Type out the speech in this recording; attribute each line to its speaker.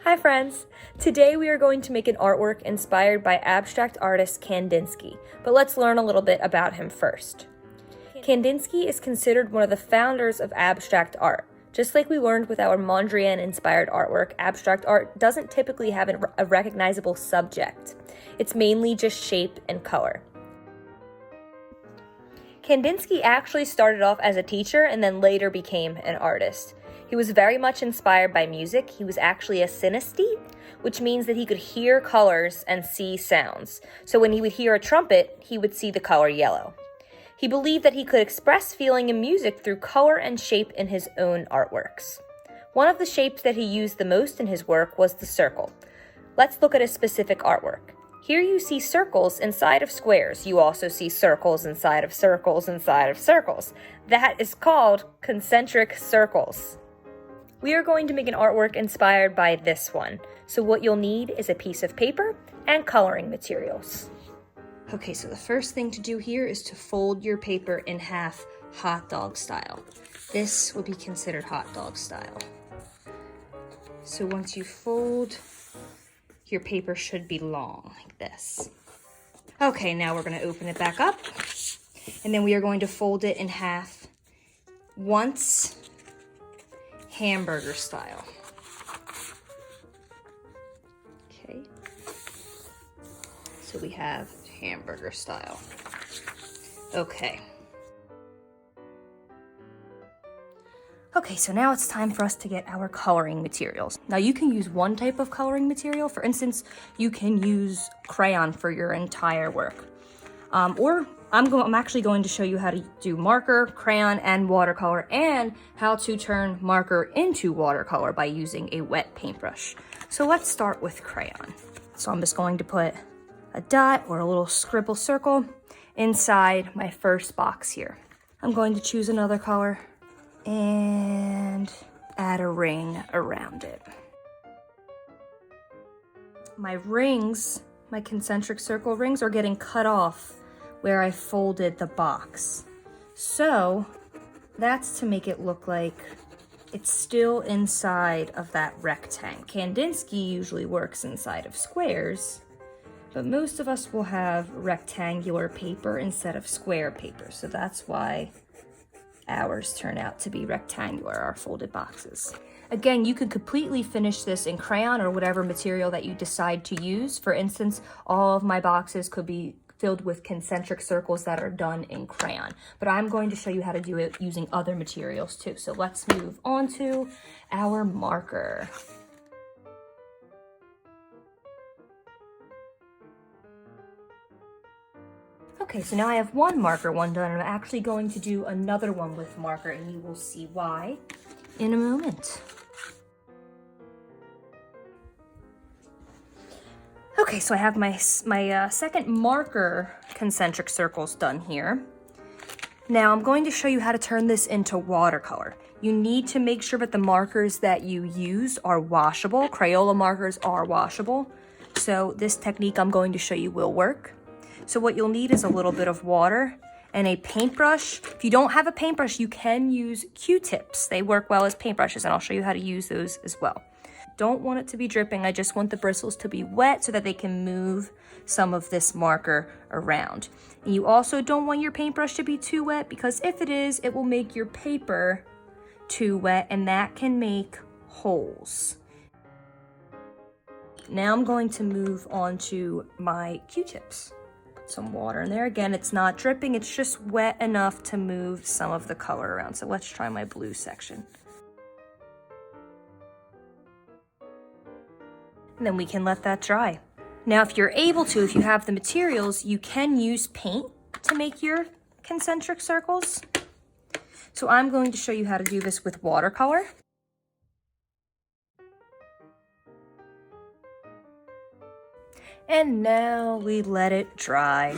Speaker 1: Hi friends! Today we are going to make an artwork inspired by abstract artist Kandinsky, but let's learn a little bit about him first. Kandinsky is considered one of the founders of abstract art. Just like we learned with our Mondrian-inspired artwork, abstract art doesn't typically have a recognizable subject. It's mainly just shape and color. Kandinsky actually started off as a teacher and then later became an artist. He was very much inspired by music. He was actually a synesthete, which means that he could hear colors and see sounds. So when he would hear a trumpet, he would see the color yellow. He believed that he could express feeling in music through color and shape in his own artworks. One of the shapes that he used the most in his work was the circle. Let's look at a specific artwork. Here you see circles inside of squares. You also see circles inside of circles inside of circles. That is called concentric circles. We are going to make an artwork inspired by this one. So what you'll need is a piece of paper and coloring materials. Okay, so the first thing to do here is to fold your paper in half hot dog style. This would be considered hot dog style. So once you fold, your paper should be long like this. Okay, now we're going to open it back up, and then we are going to fold it in half once hamburger style. Okay, so we have hamburger style. Okay. Okay, so now it's time for us to get our coloring materials. Now you can use one type of coloring material. For instance, you can use crayon for your entire work. Or I'm actually going to show you how to do marker, crayon, and watercolor, and how to turn marker into watercolor by using a wet paintbrush. So let's start with crayon. So I'm just going to put a dot or a little scribble circle inside my first box here. I'm going to choose another color and add a ring around it. My rings, my concentric circle rings, are getting cut off where I folded the box. So that's to make it look like it's still inside of that rectangle. Kandinsky usually works inside of squares, but most of us will have rectangular paper instead of square paper. So that's why ours turn out to be rectangular, our folded boxes. Again, you could completely finish this in crayon or whatever material that you decide to use. For instance, all of my boxes could be filled with concentric circles that are done in crayon, but I'm going to show you how to do it using other materials too. So let's move on to our marker. Okay, so now I have one marker one done, and I'm actually going to do another one with marker, and you will see why in a moment. Okay, so I have my second marker concentric circles done here. Now I'm going to show you how to turn this into watercolor. You need to make sure that the markers that you use are washable. Crayola markers are washable, so this technique I'm going to show you will work. So what you'll need is a little bit of water and a paintbrush. If you don't have a paintbrush, you can use Q-tips. They work well as paintbrushes, and I'll show you how to use those as well. Don't want it to be dripping. I just want the bristles to be wet so that they can move some of this marker around. And you also don't want your paintbrush to be too wet, because if it is, it will make your paper too wet, and that can make holes. Now I'm going to move on to my Q-tips. Some water in there. Again, it's not dripping, it's just wet enough to move some of the color around. So let's try my blue section. And then we can let that dry. Now, if you're able to, if you have the materials, you can use paint to make your concentric circles. So I'm going to show you how to do this with watercolor. And now we let it dry.